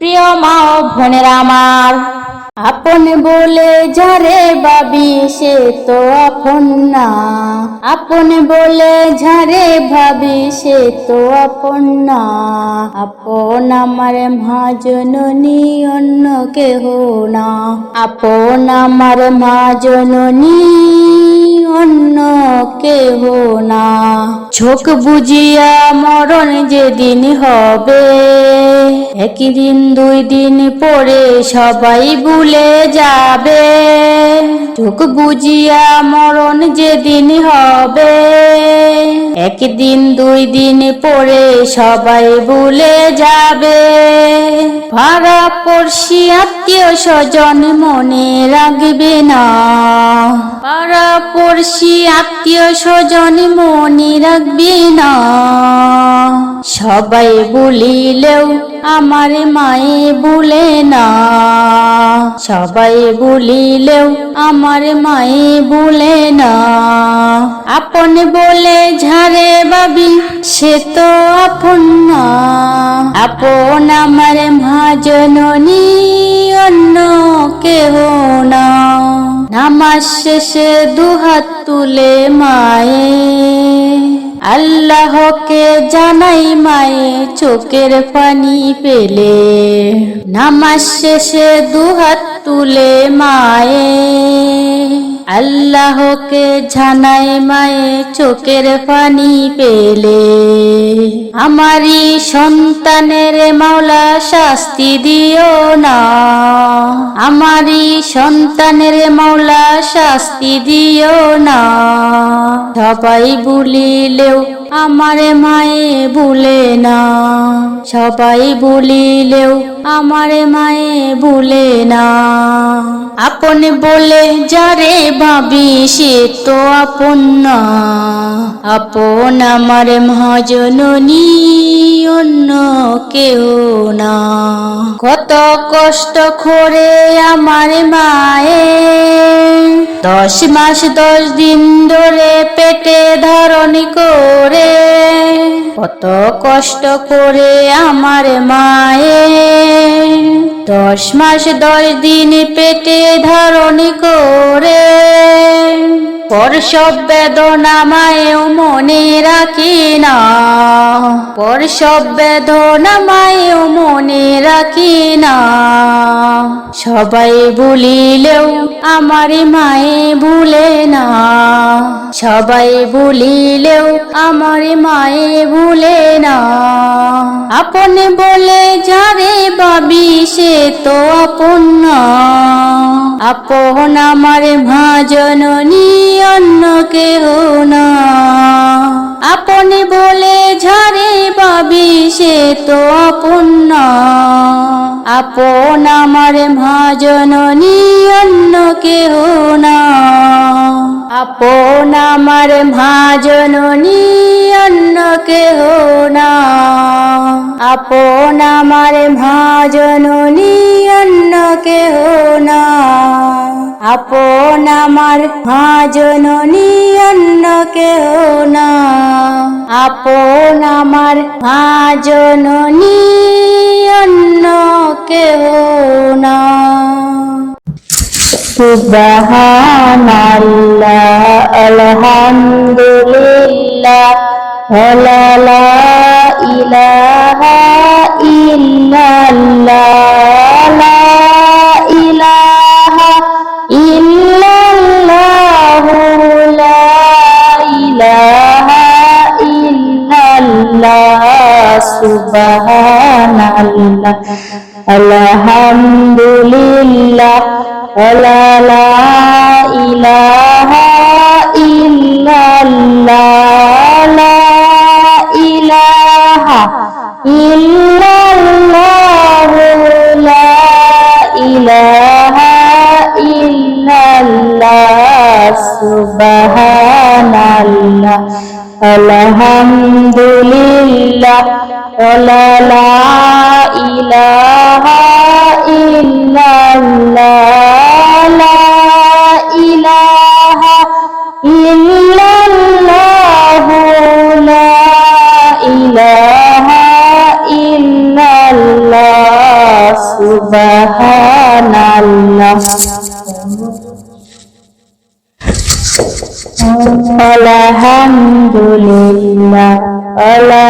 প্রিয় মা ও বোনেরা আমার, আপন বলে যারে ভাবি সে তো আপন না। আপন বলে যারে ভাবি সে তো আপন না। আপন আমার মা জননী, অন্য কেহ না। আপন আমার মা জননী, অন্য কেহ না। চোখ বুজিয়া মরণ যেদিন হবে, একদিন দুই দিন পরে সবাই ভুলে যাবে। চোখ বুজিয়া মরণ যেদিন হবে, একদিন দুই দিন পরে সবাই ভুলে যাবে। পাড়া পড়শি আত্মীয় স্বজন মনে রাখবে না। পাড়া পড়শি আত্মীয় স্বজন মনে রাখবে না। সবাই ভুলিলেও আমার মায়ে ভুলে না। সবাই ভুলিলেও আমার মায়ে ভুলে না। আপন বলে যারে ভাবি সে তো আপন না। আপন আমার মা জননী, অন্য কেহ না। নামাজ শেষে দুহাত তুলে মায়ে আল্লাহকে জানাই মায়ে চোখের পানি পেলে। নামাজ শেষে দুহাত তুলে মায়ে আল্লাহকে জানাই মায়ে চোখের পানি পেলে। আমারই সন্তানের মাওলা শাস্তি দিও না। আমারই সন্তানের মাওলা শাস্তি দিও না। সবাই ভুলিলেও আমার মায়ে ভুলে না। সবাই ভুলিলেও আমার মায়ে ভুলে না। আপন বলে যারে ভাবি সে তো আপন না। আপন আমার মা জননী, অন্য কেউ না। কত কষ্ট করে আমার মায়ে 10 মাস 10 দিন ধরে পেটে ধারণ করে। কত কষ্ট করে আমার মায়ে 10 মাস 10 দিন পেটে ধারণ করে। প্রসব বেদনা মায়েও মনে রাখি না। প্রসব বেদনা মায়েও মনে রাখি না। সবাই ভুলিলেও আমার মায়ে ভুলে না। সবাই ভুলিলেও আমার মায়ে ভুলে না। আপন বলে যারে ভাবি সে তো আপন না। আপন আমার মা জননী, অন্য কেহ না। আপন বলে যারে ভাবি সে তো আপন না। আপন আমার মা জননী, অন্য কেহ না। আপন আমার মা জননী, অন্য কেহ না। আপন আমার মা জননী, অন্য কেহ না। আপন আমার মা জননী, অন্য কেহ না। আপন আমার মা জননী, অন্য কেহ না। সুবহানাল্লাহ, আলহামদুলিল্লাহ, লা ইলাহা ইল্লাল্লাহ, লা ইলাহা ইল্লাল্লাহ, লা ইলাহা ইল্লাল্লাহ। সুবহানাল্লাহ, আলহামদুলিল্লাহ, লা ইলাহা ইল্লাল্লাহ, লা ইলাহা ইল্লাল্লাহ, লা ইলাহা ইল্লাল্লাহ। সুবহানাল্লাহ, আলহামদুলিল্লাহ, লা ইলাহা ইল্লাল্লাহ, লা ইলাহা ইল্লাল্লাহ, লা ইলাহা ইল্লাল্লাহ। সুবহানাল্লাহ আলহামদুলিল্লাহ লা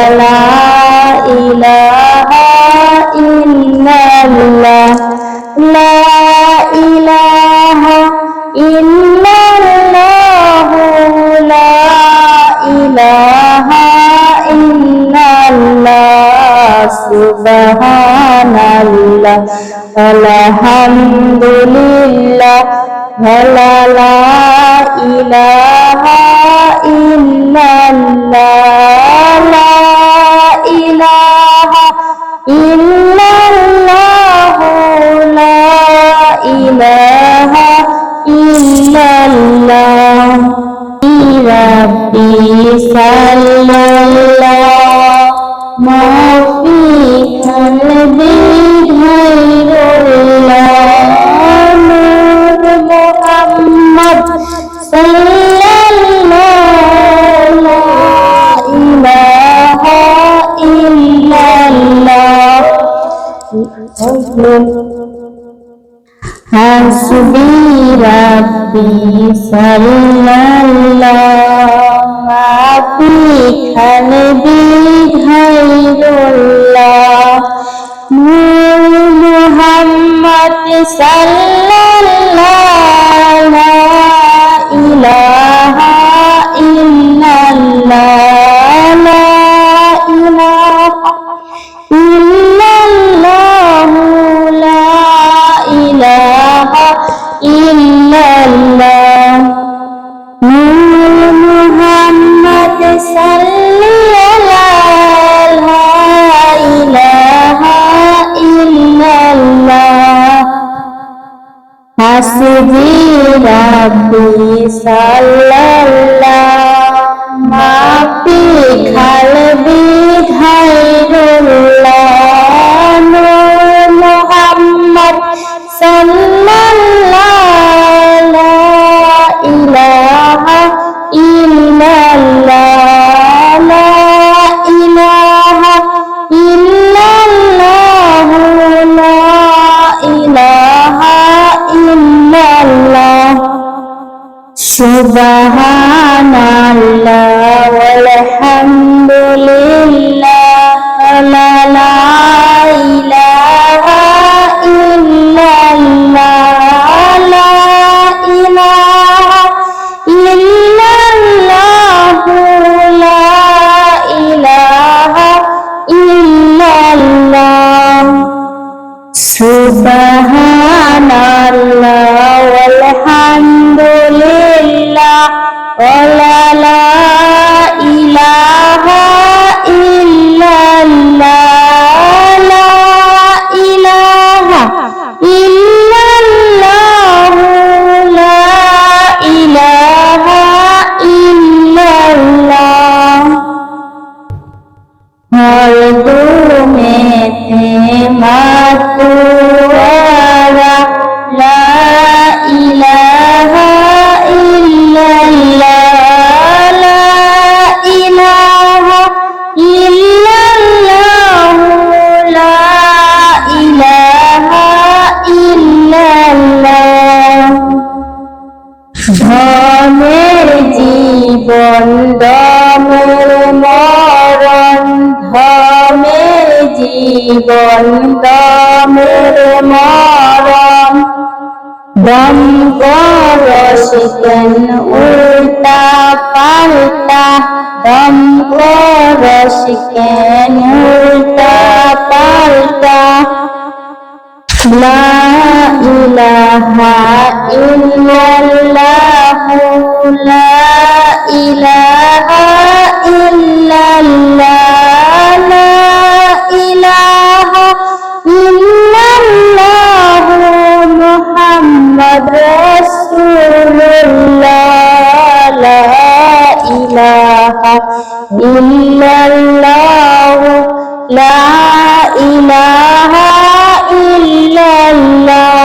ইলাহা ইল্লাল্লাহ লা ইলাহা ইল্লাল্লাহ লা ইলাহা ইল্লাল্লাহ সুবহানাল্লাহ আলহামদুলিল্লাহ লা ইলাহা ইল্লাল্লাহ লা ইলাহা ইল্লাল্লাহ লা ইলাহা ইল্লাল্লাহ রাব্বি সাল্লাল্লাহু মা ফি কলবি ঘায়রুল্লাহ নূর মুহাম্মদ সাল্লাল্লাহু লা ইলাহা ইল্লাল্লাহ হাসবি রাব্বি সাল্লাল্লাহু মা ফি কলবি ঘায়রুল্লাহ নূর মুহাম্মদ সাল্লাল্লাহু লা ইলাহা ইল্লাল্লাহ লা ইলাহা ইল্লাল্লাহ লা ইলাহা ইল্লাল্লাহ নূর মুহাম্মদ সাল্লাল্লাহু লা ইলাহা ইল্লাল্লাহ হাসবি রাব্বি সাল্লাল্লাহু মা ফি কলবি ঘায়রুল্লাহ নূর মুহাম্মদ সাল্লাল্লাহু লা ইলাহা ইল্লাল্লাহ লা ইলাহা ইল্লাল্লাহ লা ইলাহা ইল্লাল্লাহ সুবহানাল্লাহ ওয়ালহামদুলিল্লাহ লা ইলাহা ইল্লাল্লাহ লা ইলাহা ইল্লাল্লাহ লা ইলাহা ইল্লাল্লাহ সুবহানাল্লাহ ওয়ালহামদুলিল্লাহ লা ইলাহা ইল্লাল্লাহ লা ইলাহা ইল্লাল্লাহ লা ইলাহা ইল্লাল্লাহ হরদমেতে মাতুয়ারা লা ইলাহা ইল্লাল্লাহ লা ইলাহা ইল্লাল্লাহ লা ইলাহা ইল্লাল্লাহ ধনের জীবন দমের মরণ ধমের জীবন দমের মরণ দম করস কেন উল্টা পাল্টা দম করস কেন উল্টা পাল্টা লা ইলাহা ইল্লাল্লাহ লা ইলাহা ইল্লাল্লাহ লা ইলাহা ইল্লাল্লাহ মুহাম্মদ রাসূলুল্লাহ লা ইলাহা ইল্লাল্লাহ লা ইলাহা ইল্লাল্লাহ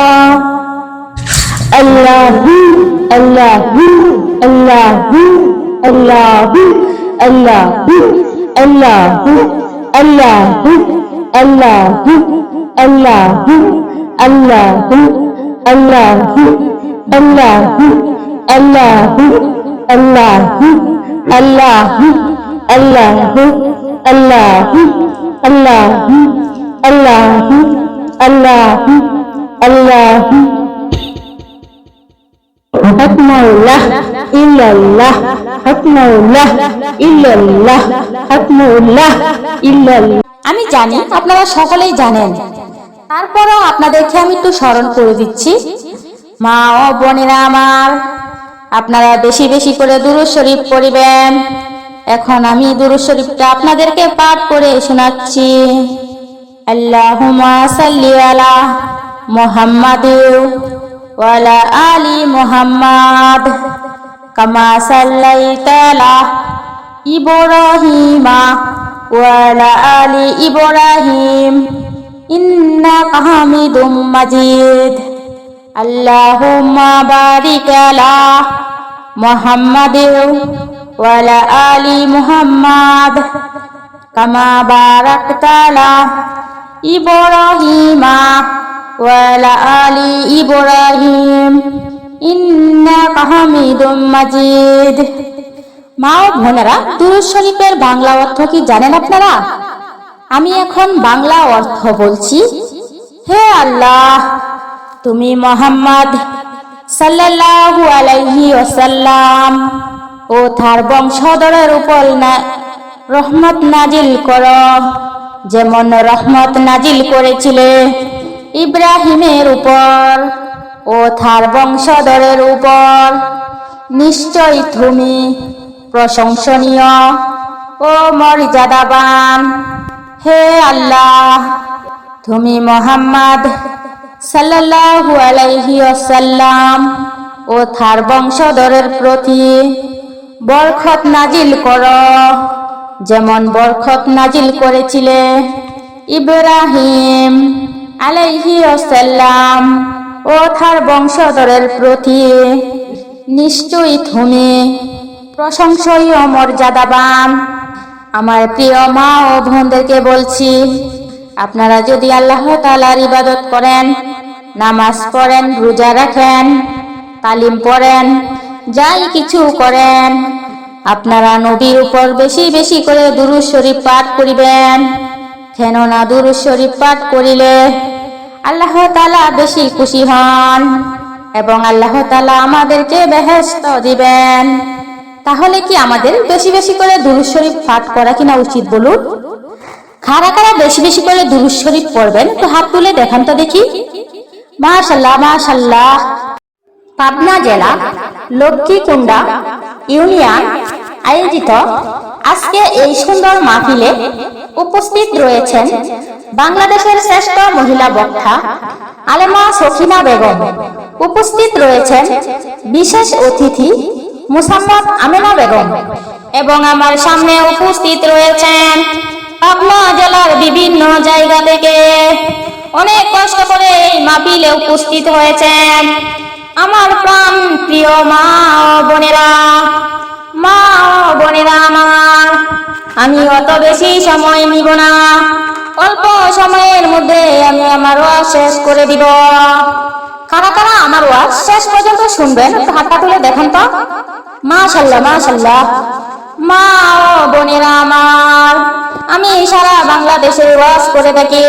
আল্লাহু আল্লাহু আল্লাহু আল্লাহু আল্লাহু আল্লাহু আল্লাহু আল্লাহু আল্লাহু আল্লাহু আল্লাহু আল্লাহু আল্লাহু আল্লাহু আল্লাহু আল্লাহু আল্লাহু আল্লাহু আল্লাহু আল্লাহু আল্লাহু হাকমাউল্লাহ ইল্লাল্লাহ হাকমাউল্লাহ ইল্লাল্লাহ হাকমাউল্লাহ ইল্লাল্লাহ। আমি জানি আপনারা সকলেই জানেন, তারপরও আপনাদেরকে আমি একটু স্মরণ করে দিচ্ছি। মা ও বোনেরা আমার, আপনারা বেশি বেশি করে দুরূদ শরীফ পড়িবেন। এখন আমি দুরূদ শরীফটা আপনাদেরকে পাঠ করে শোনাচ্ছি। আল্লাহুম্মা সাল্লি আলা মুহাম্মাদ ওয়া আলা আলি মুহাম্মাদ কামা সাল্লাইতা আলা ইব্রাহিম ওয়া আলা আলি ইব্রাহিম ইন্নাকা হামিদুম মাজিদ। আল্লাহুম্মা বারিক আলা মুহাম্মাদ ওয়া আলা আলি মুহাম্মাদ কামা বারাকতা আলা ইব্রাহিম ওয়া আলা আলি ইব্রাহিম ইন্নাকা হামিদুম মাজিদ। মা ও বোনেরা, দুরূদ শরীফের বাংলা অর্থ কি জানেন আপনারা? আমি এখন বাংলা অর্থ বলছি। হে আল্লাহ, তুমি মুহাম্মদ সাল্লাল্লাহু আলাইহি ওয়াসাল্লাম ও তার বংশধরের উপর রহমত নাজিল করো, যেমন রহমত নাজিল করেছিলে ইব্রাহিমের উপর ও তার বংশধরের উপর। নিশ্চয় তুমি প্রশংসনীয় ও মর্যাদাবান। হে আল্লাহ, তুমি মুহাম্মদ সাল্লাল্লাহু আলাইহি ওয়াসাল্লাম ও তার বংশধরের প্রতি বরকত নাজিল করো, যেমন বরকত নাজিল করেছিলে ইব্রাহিম আলাইহি ওয়াসাল্লাম ও তার বংশধরের প্রতি। নিশ্চয়ই তুমি প্রশংসনীয় ও মর্যাদাবান। আমার প্রিয় মা ও বোনদেরকে বলছি, আপনারা যদি আল্লাহ তাআলার ইবাদত করেন, নামাজ পড়েন, রোজা রাখেন, তালিম পড়েন, যাই কিছু করেন, আপনারা নবীর উপর বেশি বেশি করে দুরূদ শরীফ পাঠ করিবেন। কেননা দুরূদ শরীফ পাঠ করিলে আল্লাহ তাআলা বেশি খুশি হন এবং আল্লাহ তাআলা আমাদেরকে বেহেশত দিবেন। তাহলে কি আমাদের বেশি বেশি করে দুরূদ শরীফ পাঠ করা কিনা উচিত বলুন? কারা কারা বেশি বেশি করে দুরূদ শরীফ পড়বেন তো হাত তুলে দেখান তো দেখি। মাশাআল্লাহ মাশাআল্লাহ। পাবনা জেলা লক্ষ্মীকুণ্ডা ইউনিয়ন আয়োজিত আজকে এই সুন্দর মাহফিলে উপস্থিত রয়েছেন বাংলাদেশের শ্রেষ্ঠ মহিলা বক্তা আলেমা সখিনা বেগম। উপস্থিত রয়েছেন বিশেষ অতিথি মুসাম্মদ আমেনা বেগম এবং আমার সামনে উপস্থিত রয়েছেন পাবনা জেলার বিভিন্ন জায়গা থেকে অনেক কষ্ট করে এই মাহফিলে উপস্থিত হয়েছেন আমার প্রাণ প্রিয় মা ও বোনেরা। মা ও বোনেরা আমার, আমি অত বেশি সময় নিব না, অল্প সময়ের মধ্যে আমি আমার ওয়াজ শেষ করে দিব। কারা কারা আমার ওয়াজ শেষ পর্যন্ত শুনবেন তো হাতটা তুলে দেখেন তো। মাশাআল্লাহ মাশাআল্লাহ। মা ও বোনেরা আমার, আমি সারা বাংলাদেশে ওয়াজ করে থাকি।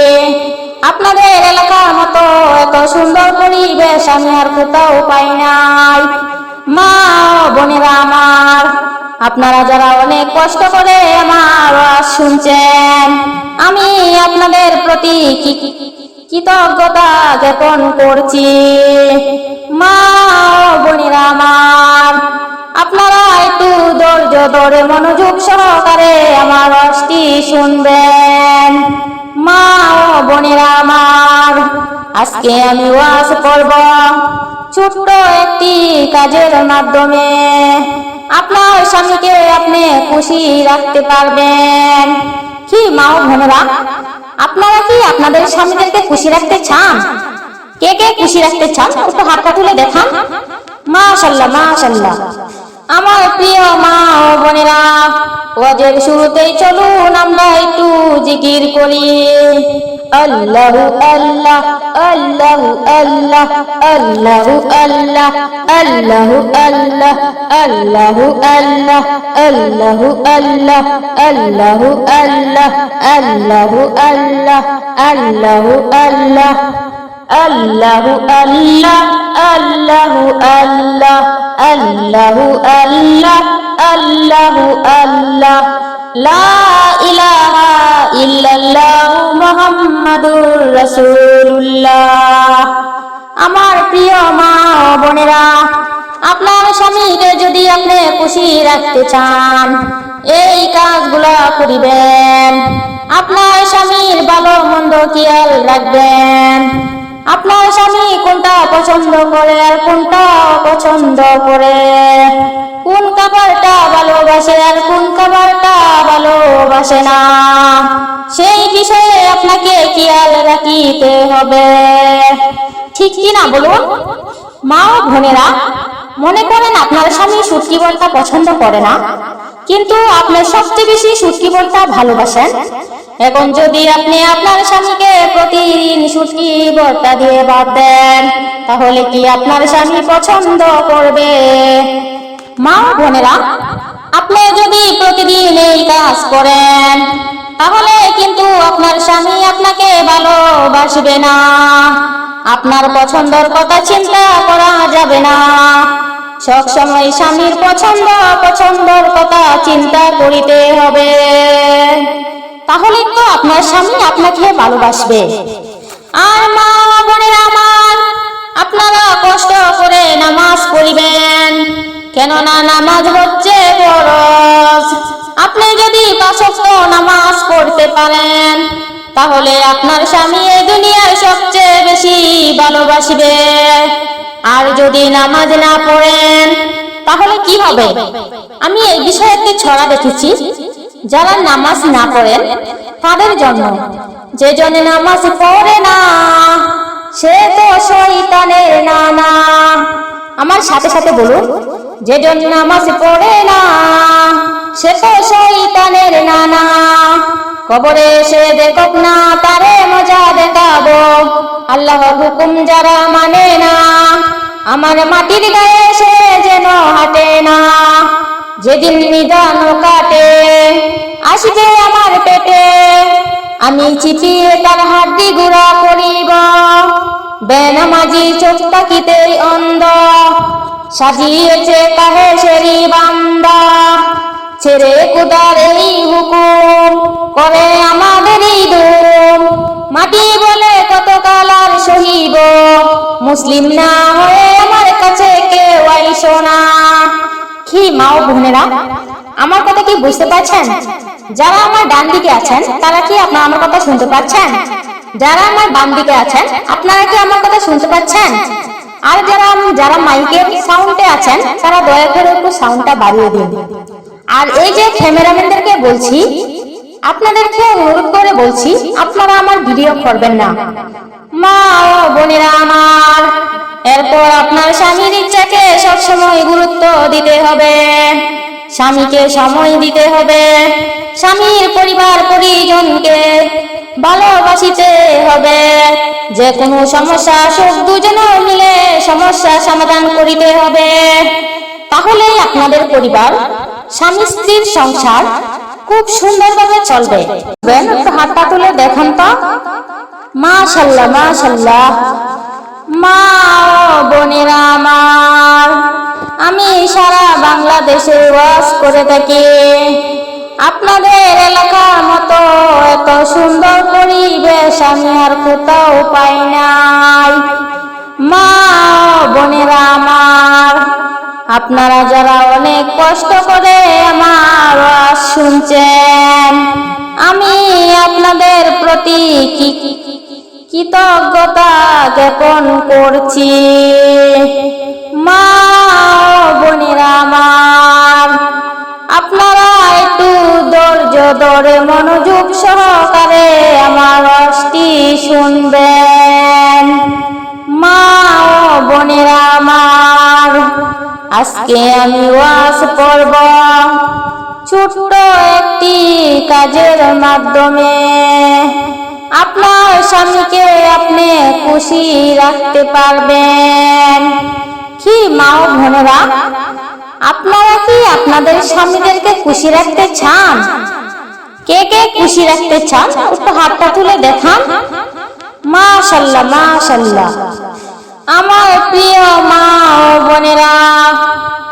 আপনাদের এলাকার মতো এত সুন্দর পরিবেশ আমি আর কোথাও পাই নাই। মা ও বোনেরা আমার, আপনারা যারা অনেক কষ্ট করে আমার ওয়াজ শুনছেন, আমি আপনাদের প্রতি কৃতজ্ঞতা জ্ঞাপন করছি। মা ও বোনেরা আমার, আপনারা একটু ধৈর্য ধরে মনোযোগ সহকারে আমার ওয়াজটি শুনবেন। মা ও বোনেরা আমার, আজকে আমি ওয়াজ করব ছোট্ট একটি কাজের মাধ্যমে। আপনার স্বামীকে আপনি খুশি রাখতে পারবেন কি? মা ও বোনেরা, আপনারা কি আপনাদের স্বামীদেরকে খুশি রাখতে চান? কে কে খুশি রাখতে চান একটু হাতটা তুলে দেখান। মাশাআল্লাহ মাশাআল্লাহ। আমার প্রিয় মা ও বোনেরা, ওয়াজের শুরুতেই চলুন আমরা একটু জিকির করি। আল্লাহু আল্লাহ আল্লাহু আল্লাহ আল্লাহু আল্লাহ আল্লাহু আল্লাহ আল্লাহু আল্লাহ আল্লাহু আল্লাহ আল্লাহু আল্লাহ আল্লাহু আল্লাহ আল্লাহু আল্লাহ আল্লাহু আল্লাহ আল্লাহু আল্লাহ আল্লাহু আল্লাহ আল্লাহু আল্লাহ লা ইলাহা ইল্লাল্লাহু মুহাম্মাদুর রাসূলুল্লাহ। আমার প্রিয় মা ও বোনেরা, আপনার স্বামীকে যদি আপনি খুশি রাখতে চান এই কাজগুলা করিবেন। আপনার স্বামীর ভালো মন্দ খেয়াল রাখবেন। আপনার স্বামী কোনটা পছন্দ করে আর কোনটা পছন্দ করে, কোন খাবারটা ভালোবাসে আর কোন খাবারটা ভালোবাসে না, সেই বিষয়ে আপনাকে খেয়াল রাখিতে হবে। ঠিক কি না বলুন? মা ও বোনেরা, মনে করেন আপনার স্বামী শুটকি ভর্তা পছন্দ করে না, কিন্তু আপনি সবচেয়ে বেশি শুটকি ভর্তা ভালোবাসেন। এখন যদি আপনি আপনার স্বামীকে প্রতিদিন শুটকি ভর্তা দিয়ে ভাত দেন, তাহলে কি আপনার স্বামী পছন্দ করবে? মা ও বোনেরা, আপনি যদি প্রতিদিন এই কাজ করেন তাহলে কিন্তু আপনার স্বামী আপনাকে ভালোবাসবে না। আপনার পছন্দের কথা চিন্তা করা যাবে না। সব সময় স্বামীর পছন্দের কথা চিন্তা করিতে হবে, তাহলে তো আপনার স্বামী আপনাকে ভালোবাসবে। আর মা বোনেরা আমার, আপনারা কষ্ট করে নামাজ পড়িবেন, কেননা নামাজ হচ্ছে ফরজ। আপনি যদি 5 ওয়াক্ত নামাজ পড়তে পারেন তাহলে আপনার স্বামী এই দুনিয়ার সবচেয়ে বেশি ভালোবাসবে। আর যদি নামাজ না পড়েন তাহলে কি হবে? আমি এই বিষয়ে একটি ছড়া দেখেছি, যারা নামাজ না পড়েন তাদের জন্য, যে জন নামাজ পড়ে না সে তো শয়তানের নানা। আমার সাথে সাথে বলুন, যে জন নামাজ পড়ে না সে তো শয়তানের নানা। কবরে এসে দেখক না তারে মজা দেখাবো, আল্লাহর হুকুম যারা মানে না আমার মাটির গায়ে সে যেন হাঁটে না। যেদিন নিদান কাটে আসবে আমার পেটে, আমি চিপিয়ে তার হাড্ডি গুঁড়া করিব। বেনামাজি চোখ তাকিতে অন্ধ, সাজিয়েছে কাহে সেরি বান্দা। ছেড়ে কুদার এই হুকুম করে আমাদেরই দুম, মাটি বলে কত কাল আর সহিব, মুসলিম না হয়ে আমার কাছে কেউ আইসো না। কি মা ও বোনেরা, আমার কথা কি বুঝতে পারছেন? যারা আমার ডান দিকে আছেন তারা কি আপনারা আমার কথা শুনতে পাচ্ছেন? যারা আমার বাম দিকে আছেন আপনারা কি আমার কথা শুনতে পাচ্ছেন? আর যারা মাইকের সাউন্ডে আছেন তারা দয়া করে একটু সাউন্ডটা বাড়িয়ে দিন। আর এই যে ক্যামেরাম্যানদেরকে বলছি, আপনাদেরকে অনুরোধ করে বলছি আপনারা আমার ভিডিও করবেন না। মা ও বোনেরা আমার, এরপর আপনার স্বামীর ইচ্ছাকে সবসময় গুরুত্ব দিতে হবে, স্বামীকে সময় দিতে হবে, স্বামীর পরিবার পরিজনকে ভালোবাসিতে হবে। যে কোনো সমস্যা সুখ দুজনে মিলে সমস্যা সমাধান করিতে হবে, তাহলেই আপনাদের পরিবার স্বামী স্ত্রীর সংসার খুব সুন্দরভাবে চলবে। একটু হাতটা তুলে দেখেন তো, মাশাআল্লাহ মাশাআল্লাহ। মা ও বোনেরা আমার, আমি সারা বাংলাদেশে ওয়াজ করে থাকি। আপনাদের এলাকার মতো এত সুন্দর পরিবেশ আমি আর কোথাও পাই নাই। মা ও বোনেরা আমার, আপনারা যারা অনেক কষ্ট করে আমার ওয়াজ শুনছেন, আমি আপনাদের প্রতি কৃতজ্ঞতা জ্ঞাপন করছি। মা ও বোনেরা আমার, আপনারা একটু ধৈর্য ধরে মনোযোগ সহকারে আমার ওয়াজটি শুনবেন। মা ও বোনেরা আমার, আজকে আমি ওয়াজ পড়ব ছোট্ট একটি কাজের মাধ্যমে। আপনার স্বামীকে আপনি খুশি রাখতে পারবেন। কি মা ও বোনেরা, আপনারা কি আপনাদের স্বামীদেরকে খুশি রাখতে চান? কে কে খুশি রাখতে চান একটু হাতটা তুলে দেখান। মাশাআল্লাহ মাশাআল্লাহ। আমার প্রিয় মা ও বোনেরা,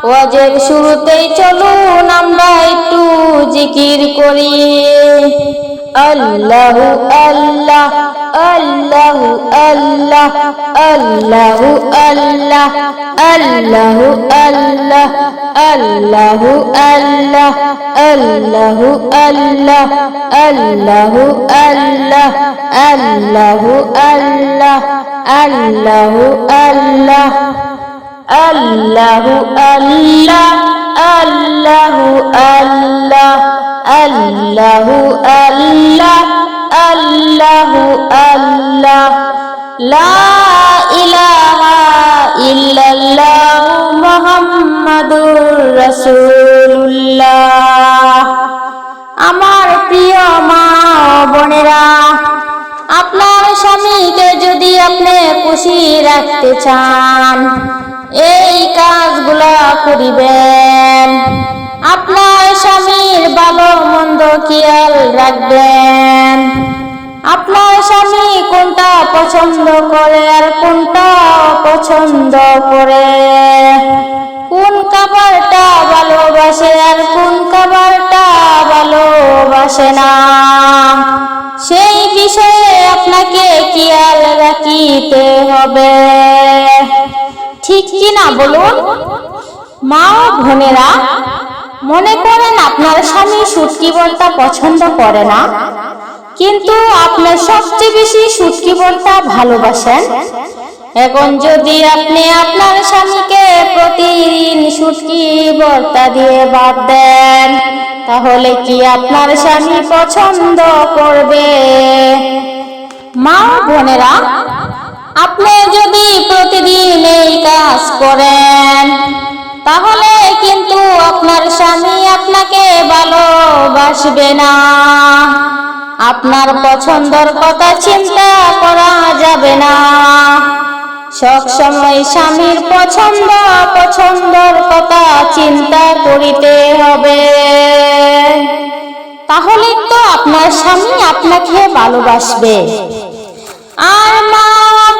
ওয়াজের শুরুতেই চলুন আমরা একটু জিকির করি। আল্লাহু আল্লাহ আল্লাহু আল্লাহ আল্লাহু আল্লাহ আল্লাহু আল্লাহ আল্লাহু আল্লাহ আল্লাহু আল্লাহ আল্লাহু আল্লাহ আল্লাহু আল্লাহ আল্লাহু আল্লাহ আল্লাহু আল্লাহ আল্লাহু আল্লাহ আল্লাহু আল্লাহ আল্লাহু আল্লাহ লা ইলাহা ইল্লাল্লাহ মুহাম্মাদুর রাসূলুল্লাহ। আমার প্রিয় মা বোনেরা, আপনার স্বামীকে যদি আপনি খুশি রাখতে চান, এই কাজগুলা করিবেন। আপনার স্বামীর ভালো মন্দ খেয়াল রাখবেন। আপনার স্বামী কোনটা পছন্দ করে আর কোনটা পছন্দ করে, কোন খাবারটা ভালোবাসে আর কোন খাবারটা ভালোবাসে না, সেই বিষয়ে আপনাকে খেয়াল রাখিতে হবে। ঠিক কি না বলুন? মা ও বোনেরা, মনে করেন আপনার স্বামী শুটকি ভর্তা পছন্দ করে না, কিন্তু আপনি সবচেয়ে বেশি শুটকি ভর্তা ভালোবাসেন। এখন যদি আপনি আপনার স্বামীকে প্রতিদিন শুটকি ভর্তা দিয়ে ভাত দেন, তাহলে কি আপনার স্বামী পছন্দ করবে? মা ও বোনেরা, আপনি যদি প্রতিদিন এই কাজ করেন, তাহলে কিন্তু আপনার স্বামী আপনাকে ভালোবাসবে না। আপনার পছন্দের কথা চিন্তা করা যাবে না। সব সময় স্বামীর পছন্দের কথা চিন্তা করিতে হবে, তাহলে তো আপনার স্বামী আপনাকে ভালোবাসবে। আর মা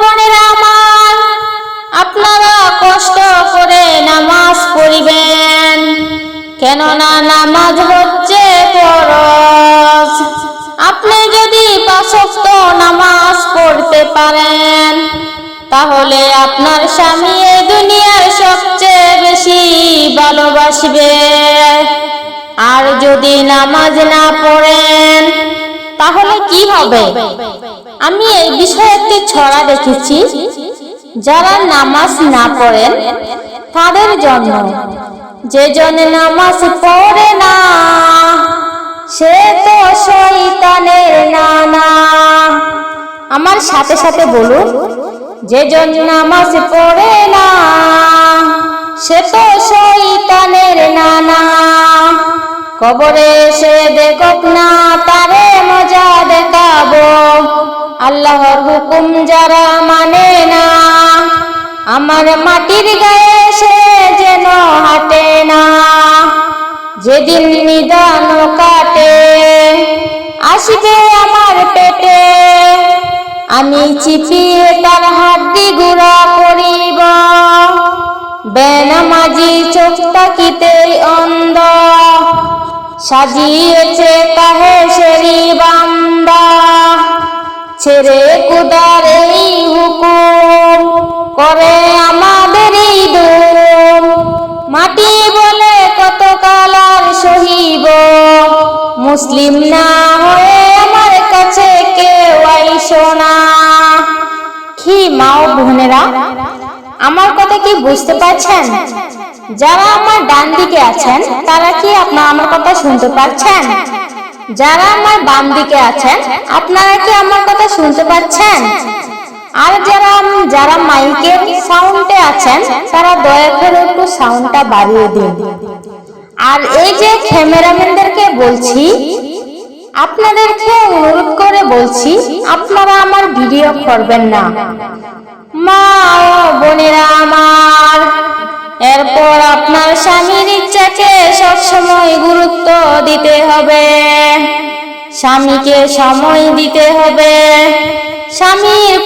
বোনেরা আমার, আপনারা কষ্ট করে নামাজ পড়িবেন, কেননা নামাজ হচ্ছে ফরজ। আপনি যদি 5 ওয়াক্ত নামাজ পড়তে পারেন, তাহলে আপনার স্বামী এই দুনিয়ার সবচেয়ে বেশি ভালোবাসবে। আর যদি নামাজ না পড়েন, তাহলে কি হবে? আমি এই বিষয়ে একটি ছড়া দেখেছি। যারা নামাজ না পড়েন তাদের জন্য, যে জন নামাজ পড়ে না সে তো শয়তানের নানা। আমার সাথে সাথে বলুন, যে জন নামাজ পড়ে না সে তো শয়তানের নানা। কবরে এসে দেখুক না তারে মজা দেখাবো, আল্লাহর হুকুম যারা মানে না, আমার মাটির গায়ে সে যেন হাঁটে না। যেদিন নিদান কাটে আসবে আমার পেটে, আমি চিপিয়ে তার হাড্ডি গুঁড়া করিব। বেনামাজি চোখ তাকিতেই অন্ধ, সাজিয়েছে কাহে সেরি বান্দা। ছেড়ে কুদার এই হুকুম করে আমাদেরই দুম, মাটি বলে কত কাল আর সহিব। মুসলিম না হয়ে আমার কাছে কেউ আইসো না। কি মা ও বোনেরা, আমার কথা কি বুঝতে পারছেন? যারা আমার ডান দিকে আছেন তারা কি আপনারা আমার কথা শুনতে পাচ্ছেন? যারা আমার বাম দিকে আছেন আপনারা কি আমার কথা শুনতে পাচ্ছেন? আর যারা মাইকের সাউন্ডে আছেন তারা দয়া করে একটু সাউন্ডটা বাড়িয়ে দিন। আর এই যে ক্যামেরাম্যানদেরকে বলছি, আপনাদেরকে অনুরোধ করে বলছি, আপনারা আমার ভিডিও করবেন না। মা ও বোনেরা আমার, এরপর আপনার স্বামীর ইচ্ছাকে সবসময় গুরুত্ব দিতে হবে, স্বামীকে সময় দিতে হবে। স্বামীর